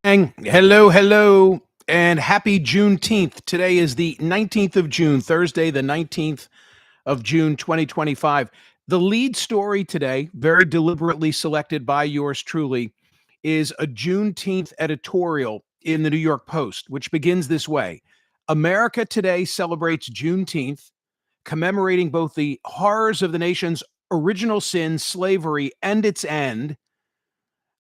And hello, and happy Juneteenth. Today is the 19th of June, Thursday, the 19th of June, 2025. The lead story today, very deliberately selected by yours truly, is a Juneteenth editorial in the New York Post, which begins this way: America today celebrates Juneteenth, commemorating both the horrors of the nation's original sin, slavery, and its end.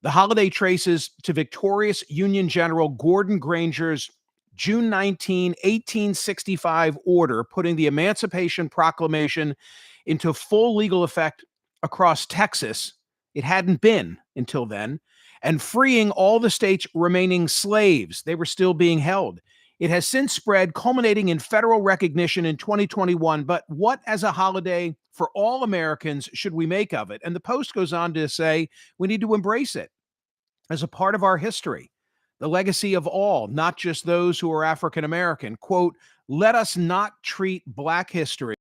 The holiday traces to victorious Union General Gordon Granger's June 19, 1865 order, putting the Emancipation Proclamation into full legal effect across Texas. It hadn't been until then, and freeing all the state's remaining slaves. They were still being held. It has since spread, culminating in federal recognition in 2021. But what, as a holiday for all Americans, should we make of it? And the Post goes on to say we need to embrace it as a part of our history, the legacy of all, not just those who are African American. Quote, let us not treat Black history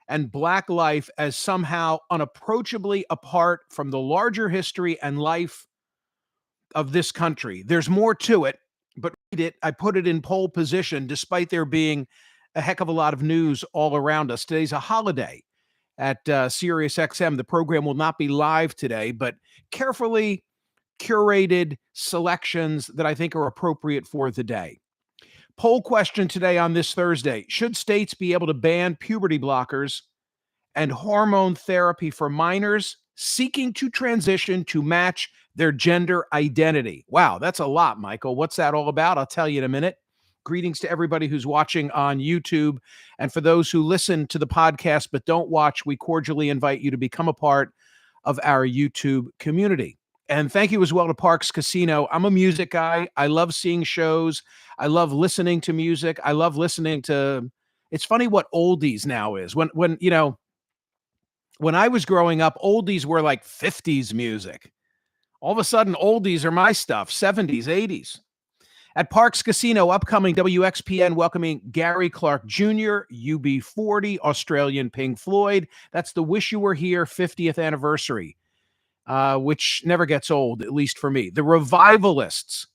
and Black life as somehow unapproachably apart from the larger history and life of this country. There's more to it, but read it. I put it in pole position despite there being a heck of a lot of news all around us. Today's a holiday at Sirius XM. The program will not be live today, but carefully curated selections that I think are appropriate for the day. Poll question today on this Thursday: should states be able to ban puberty blockers and hormone therapy for minors seeking to transition to match their gender identity? Wow, that's a lot, Michael. What's that all about? I'll tell you in a minute. Greetings to everybody who's watching on YouTube. And for those who listen to the podcast but don't watch, we cordially invite you to become a part of our YouTube community. And thank you as well to Parks Casino. I'm a music guy. I love seeing shows. I love listening to music. I love listening to, it's funny what oldies now is. When I was growing up, oldies were like 50s music. All of a sudden, oldies are my stuff, 70s, 80s. At Parks Casino, upcoming WXPN welcoming Gary Clark Jr., UB40, Australian Pink Floyd. That's the Wish You Were Here 50th anniversary. Which never gets old, at least for me. The Revivalists,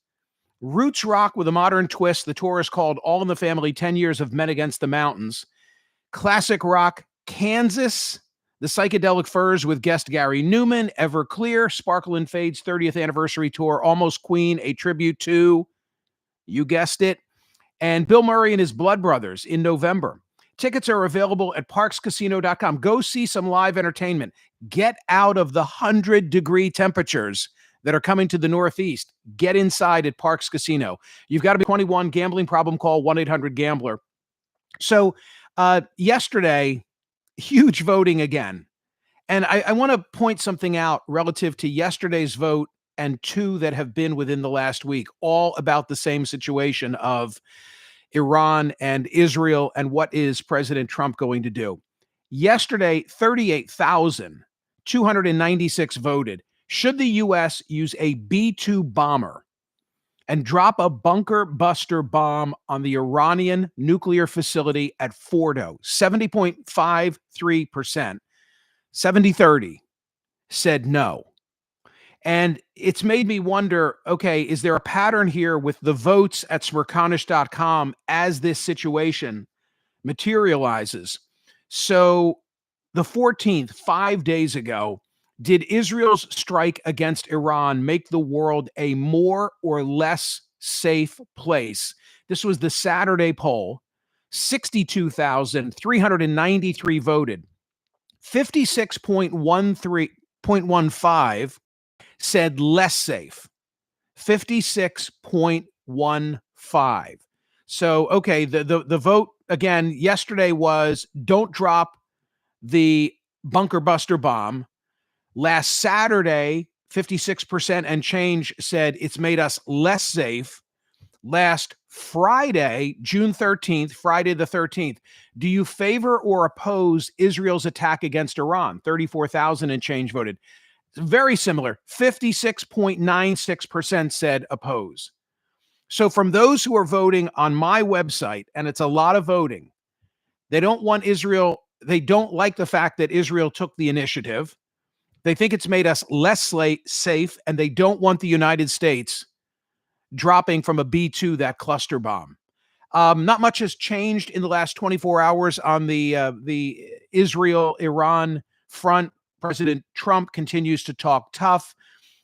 roots rock with a modern twist. The tour is called All in the Family, 10 Years of Men Against the Mountains. Classic rock, Kansas, the Psychedelic Furs with guest Gary Newman. Everclear, Sparkle and Fade's 30th anniversary tour. Almost Queen, a tribute to, you guessed it, and Bill Murray and his Blood Brothers in November. Tickets are available at parkscasino.com. Go see some live entertainment. Get out of the 100-degree temperatures that are coming to the Northeast. Get inside at Parks Casino. You've got to be 21. Gambling problem, call 1-800-GAMBLER. So yesterday, huge voting again. And I want to point something out relative to yesterday's vote and two that have been within the last week, all about the same situation of Iran and Israel, and what is President Trump going to do? Yesterday, 38,296 voted. Should the U.S. use a B-2 bomber and drop a bunker buster bomb on the Iranian nuclear facility at Fordo? 70.53%, 70-30 said no. And it's made me wonder, okay, is there a pattern here with the votes at Smerconish.com as this situation materializes? So the 14th, 5 days ago, did Israel's strike against Iran make the world a more or less safe place? This was the Saturday poll. 62,393 voted. 56.15 said less safe. 56.15. So, okay, the vote again yesterday was don't drop the bunker buster bomb. Last Saturday, 56% and change said it's made us less safe. Last Friday, June 13th, Friday the 13th, do you favor or oppose Israel's attack against Iran? 34,000 and change voted. Very similar. 56.96% said oppose. So from those who are voting on my website, and it's a lot of voting, they don't want Israel. They don't like the fact that Israel took the initiative. They think it's made us less safe, and they don't want the United States dropping from a B-2, that cluster bomb. Not much has changed in the last 24 hours on the Israel-Iran front. President Trump continues to talk tough,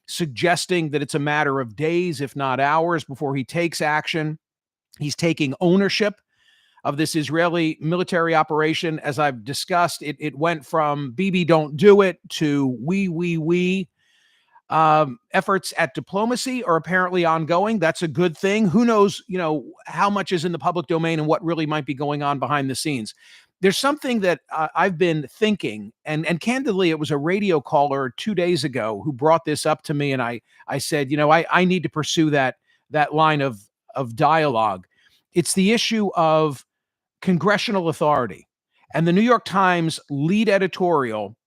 suggesting that it's a matter of days, if not hours, before he takes action. He's taking ownership of this Israeli military operation. As I've discussed, it went from Bibi don't do it to we. Efforts at diplomacy are apparently ongoing. That's a good thing. Who knows, how much is in the public domain and what really might be going on behind the scenes. There's something that I've been thinking, and candidly, it was a radio caller 2 days ago who brought this up to me, and I said, I need to pursue that line of dialogue. It's the issue of congressional authority. And the New York Times lead editorial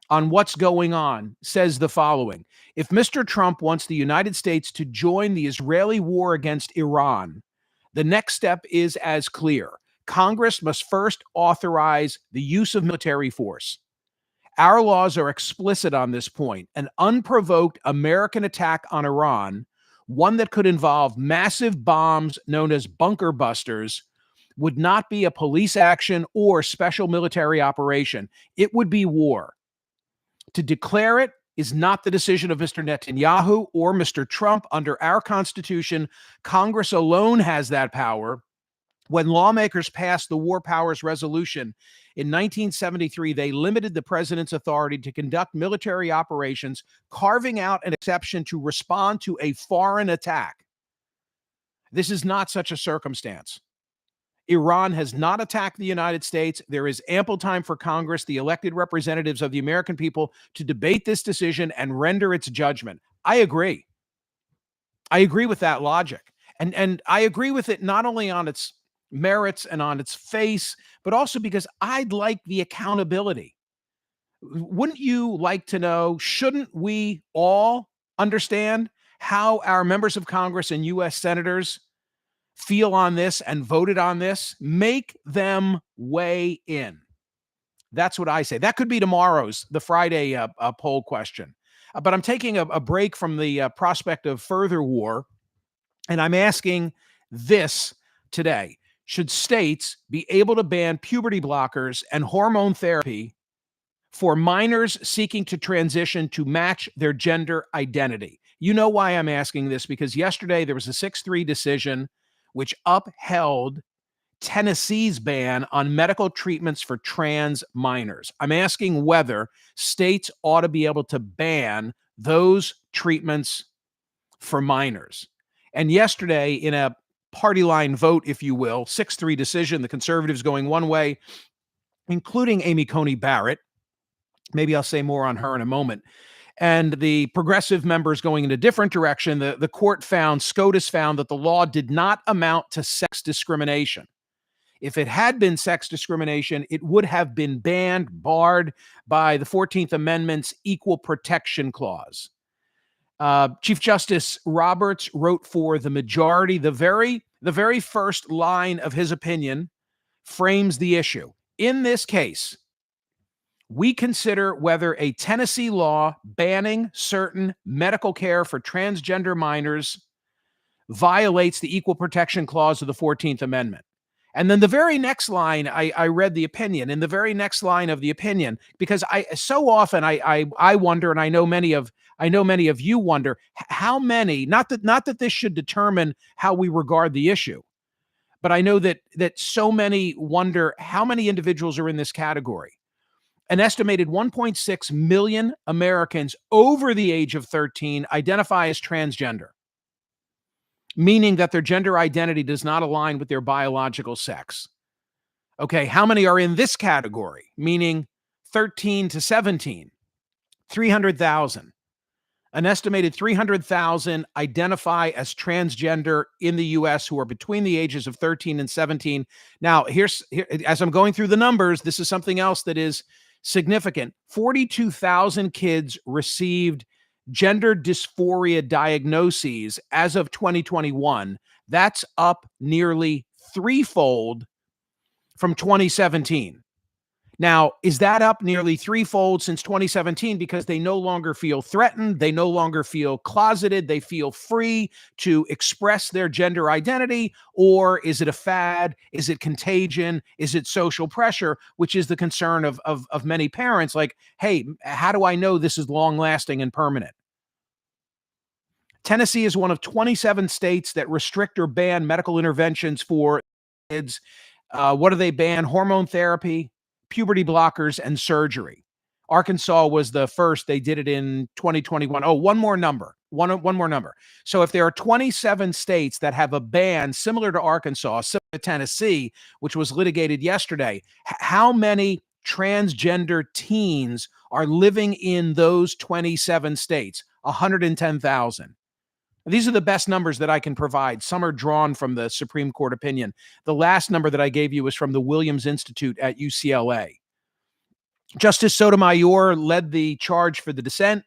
on what's going on says the following: if Mr. Trump wants the United States to join the Israeli war against Iran, the next step is as clear. Congress must first authorize the use of military force. Our laws are explicit on this point. An unprovoked American attack on Iran, one that could involve massive bombs known as bunker busters, would not be a police action or special military operation. It would be war. To declare it is not the decision of Mr. Netanyahu or Mr. Trump. Under our Constitution, Congress alone has that power. When lawmakers passed the War Powers Resolution in 1973, they limited the president's authority to conduct military operations, carving out an exception to respond to a foreign attack. This is not such a circumstance. Iran has not attacked the United States. There is ample time for Congress, the elected representatives of the American people, to debate this decision and render its judgment. I agree. I agree with that logic. And I agree with it not only on its merits and on its face, but also because I'd like the accountability. Wouldn't you like to know, shouldn't we all understand how our members of Congress and U.S. senators feel on this and voted on this? Make them weigh in. That's what I say. That could be the Friday poll question. But I'm taking a break from the prospect of further war, and I'm asking this today. Should states be able to ban puberty blockers and hormone therapy for minors seeking to transition to match their gender identity? You know why I'm asking this, because yesterday there was a 6-3 decision which upheld Tennessee's ban on medical treatments for trans minors. I'm asking whether states ought to be able to ban those treatments for minors. And yesterday, in a party line vote, if you will, 6-3 decision, the conservatives going one way, including Amy Coney Barrett. Maybe I'll say more on her in a moment. And the progressive members going in a different direction. The court found, SCOTUS found, that the law did not amount to sex discrimination. If it had been sex discrimination, it would have been banned, barred by the 14th Amendment's Equal Protection Clause. Chief Justice Roberts wrote for the majority. The very first line of his opinion frames the issue. In this case, we consider whether a Tennessee law banning certain medical care for transgender minors violates the Equal Protection Clause of the 14th Amendment. And then the very next line, I read the opinion. In the very next line of the opinion, because I so often wonder, and I know many of you wonder, how many, not that this should determine how we regard the issue, but I know that so many wonder how many individuals are in this category. An estimated 1.6 million Americans over the age of 13 identify as transgender, meaning that their gender identity does not align with their biological sex. Okay, how many are in this category, meaning 13 to 17? 300,000. An estimated 300,000 identify as transgender in the U.S. who are between the ages of 13 and 17. Now, as I'm going through the numbers, this is something else that is significant. 42,000 kids received gender dysphoria diagnoses as of 2021. That's up nearly threefold from 2017. Now, is that up nearly threefold since 2017 because they no longer feel threatened? They no longer feel closeted. They feel free to express their gender identity? Or is it a fad? Is it contagion? Is it social pressure, which is the concern of many parents? Like, hey, how do I know this is long lasting and permanent? Tennessee is one of 27 states that restrict or ban medical interventions for kids. What do they ban? Hormone therapy, puberty blockers, and surgery. Arkansas was the first. They did it in 2021. Oh, one more number. One more number. So if there are 27 states that have a ban similar to Arkansas, similar to Tennessee, which was litigated yesterday, how many transgender teens are living in those 27 states? 110,000. These are the best numbers that I can provide. Some are drawn from the Supreme Court opinion. The last number that I gave you was from the Williams Institute at UCLA. Justice Sotomayor led the charge for the dissent.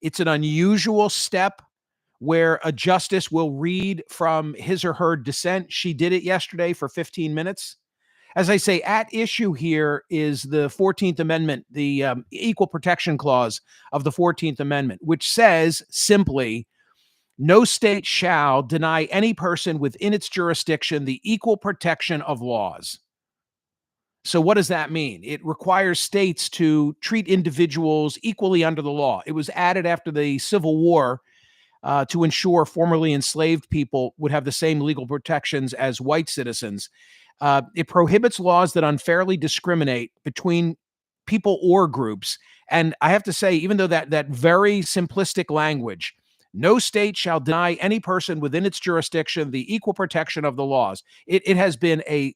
It's an unusual step where a justice will read from his or her dissent. She did it yesterday for 15 minutes. As I say, at issue here is the 14th Amendment, the Equal Protection Clause of the 14th Amendment, which says simply, no state shall deny any person within its jurisdiction the equal protection of laws. So what does that mean? It requires states to treat individuals equally under the law. It was added after the Civil War to ensure formerly enslaved people would have the same legal protections as white citizens. It prohibits laws that unfairly discriminate between people or groups. And I have to say, even though that very simplistic language, no state shall deny any person within its jurisdiction the equal protection of the laws. It has been a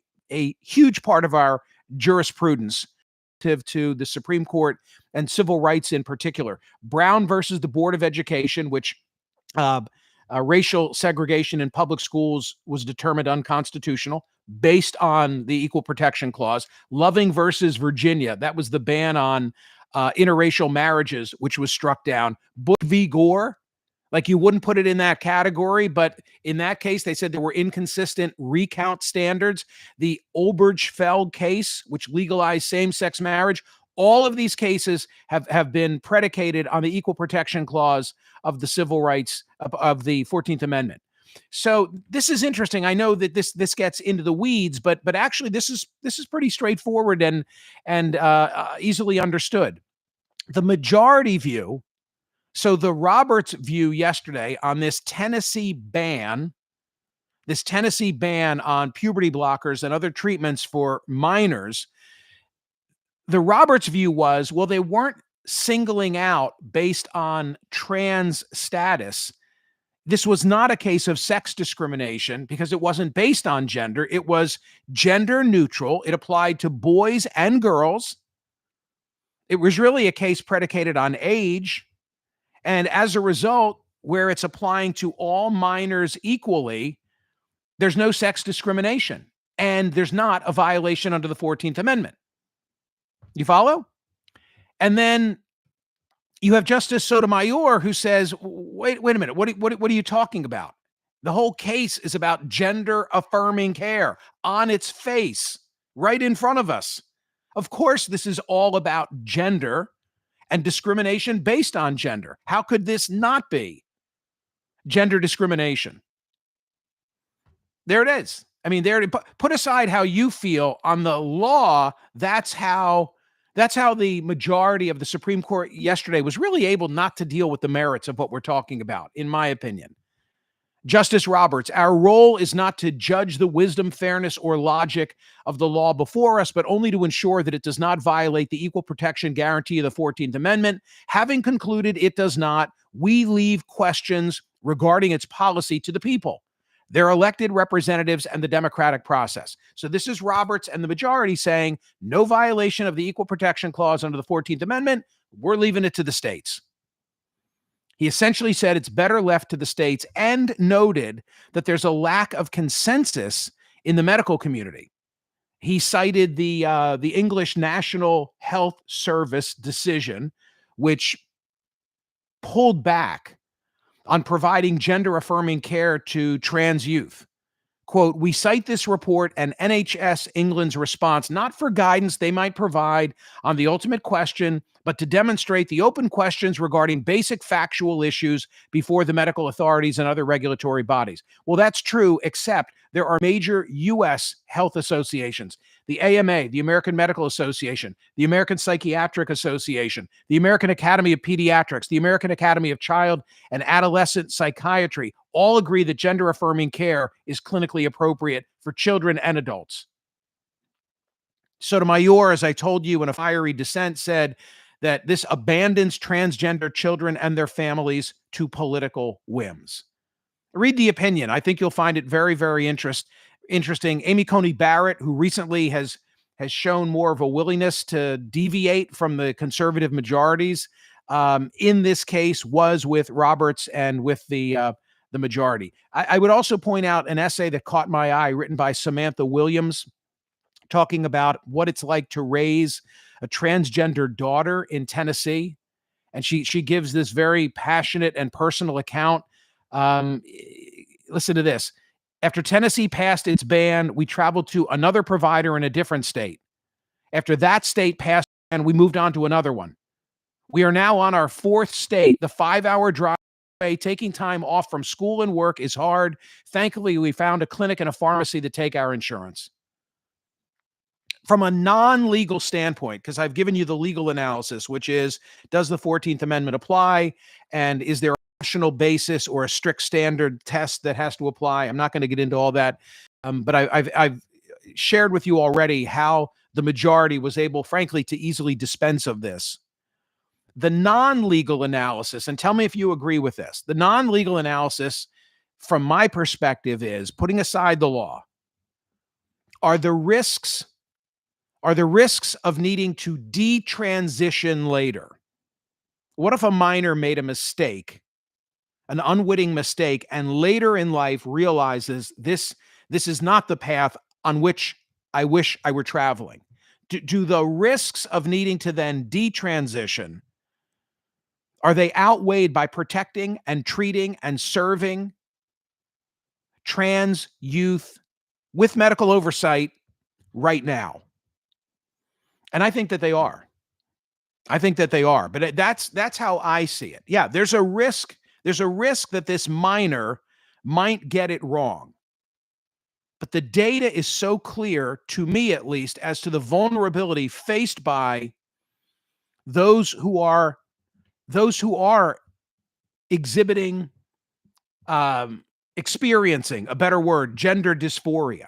huge part of our jurisprudence to the Supreme Court and civil rights in particular. Brown versus the Board of Education, which racial segregation in public schools was determined unconstitutional based on the Equal Protection Clause. Loving versus Virginia, that was the ban on interracial marriages, which was struck down. Bush v. Gore, like you wouldn't put it in that category, but in that case, they said there were inconsistent recount standards. The Obergefell case, which legalized same-sex marriage, all of these cases have been predicated on the Equal Protection Clause of the civil rights of the 14th Amendment. So this is interesting. I know that this gets into the weeds, but actually this is pretty straightforward and easily understood. The majority view. So the Roberts view yesterday on this Tennessee ban on puberty blockers and other treatments for minors, the Roberts view was, well, they weren't singling out based on trans status. This was not a case of sex discrimination because it wasn't based on gender. It was gender neutral. It applied to boys and girls. It was really a case predicated on age. And as a result, where it's applying to all minors equally, there's no sex discrimination. And there's not a violation under the 14th Amendment. You follow? And then you have Justice Sotomayor who says, wait a minute, what are you talking about? The whole case is about gender affirming care on its face, right in front of us. Of course, this is all about gender and discrimination based on gender. How could this not be gender discrimination? There it is. I mean, put aside how you feel on the law. That's how the majority of the Supreme Court yesterday was really able not to deal with the merits of what we're talking about, in my opinion. Justice Roberts, our role is not to judge the wisdom, fairness, or logic of the law before us, but only to ensure that it does not violate the equal protection guarantee of the 14th Amendment. Having concluded it does not, we leave questions regarding its policy to the people, their elected representatives, and the democratic process. So this is Roberts and the majority saying no violation of the Equal Protection Clause under the 14th Amendment. We're leaving it to the states. He essentially said it's better left to the states and noted that there's a lack of consensus in the medical community. He cited the English National Health Service decision, which pulled back on providing gender-affirming care to trans youth. Quote, we cite this report and NHS England's response not for guidance they might provide on the ultimate question, but to demonstrate the open questions regarding basic factual issues before the medical authorities and other regulatory bodies. Well, that's true, except there are major U.S. health associations, the AMA, the American Medical Association, the American Psychiatric Association, the American Academy of Pediatrics, the American Academy of Child and Adolescent Psychiatry, all agree that gender-affirming care is clinically appropriate for children and adults. Sotomayor, as I told you in a fiery dissent, said that this abandons transgender children and their families to political whims. Read the opinion. I think you'll find it very, very interesting. Amy Coney Barrett, who recently has shown more of a willingness to deviate from the conservative majorities, in this case was with Roberts and with the majority. I would also point out an essay that caught my eye written by Samantha Williams, talking about what it's like to raise a transgender daughter in Tennessee. And she gives this very passionate and personal account. Listen to this. After Tennessee passed its ban, we traveled to another provider in a different state. After that state passed, and we moved on to another one. We are now on our fourth state. The 5-hour drive away, taking time off from school and work is hard. Thankfully, we found a clinic and a pharmacy that take our insurance. From a non-legal standpoint, because I've given you the legal analysis, which is, does the 14th Amendment apply? And is there a rational basis or a strict standard test that has to apply? I'm not going to get into all that. But I've shared with you already how the majority was able, frankly, to easily dispense of this. The non-legal analysis, and tell me if you agree with this, the non-legal analysis from my perspective is, putting aside the law, are the risks of needing to detransition later. What if a minor made a mistake, an unwitting mistake, and later in life realizes this is not the path on which I wish I were traveling? Do the risks of needing to then detransition, are they outweighed by protecting and treating and serving trans youth with medical oversight right now? And I think that they are. I think that they are. But that's how I see it. Yeah, there's a risk. There's a risk that this minor might get it wrong. But the data is so clear, to me at least, as to the vulnerability faced by those who are exhibiting, experiencing, a better word, gender dysphoria.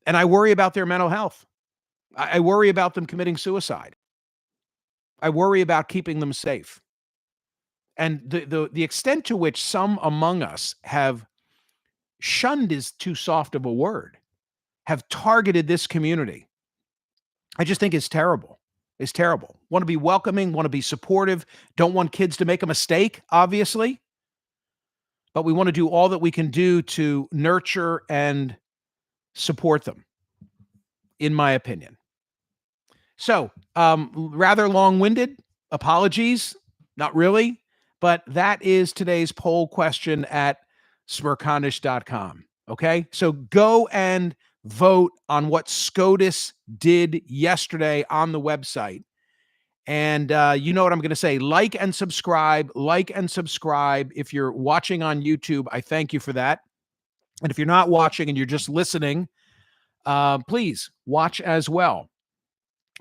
And I worry about their mental health. I worry about them committing suicide. I worry about keeping them safe. And the extent to which some among us have shunned is too soft of a word, have targeted this community, I just think is terrible. It's terrible. Want to be welcoming, want to be supportive, don't want kids to make a mistake, obviously. But we want to do all that we can do to nurture and support them, in my opinion. So, rather long-winded, apologies, not really, but that is today's poll question at Smerconish.com, okay? So go and vote on what SCOTUS did yesterday on the website. And you know what I'm going to say. Like and subscribe. If you're watching on YouTube, I thank you for that. And if you're not watching and you're just listening, please watch as well.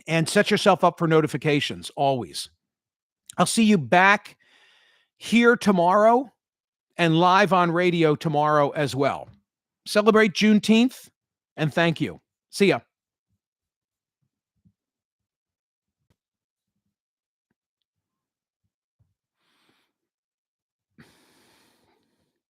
And set yourself up for notifications, always. I'll see you back here tomorrow and live on radio tomorrow as well. Celebrate Juneteenth, and thank you. See ya.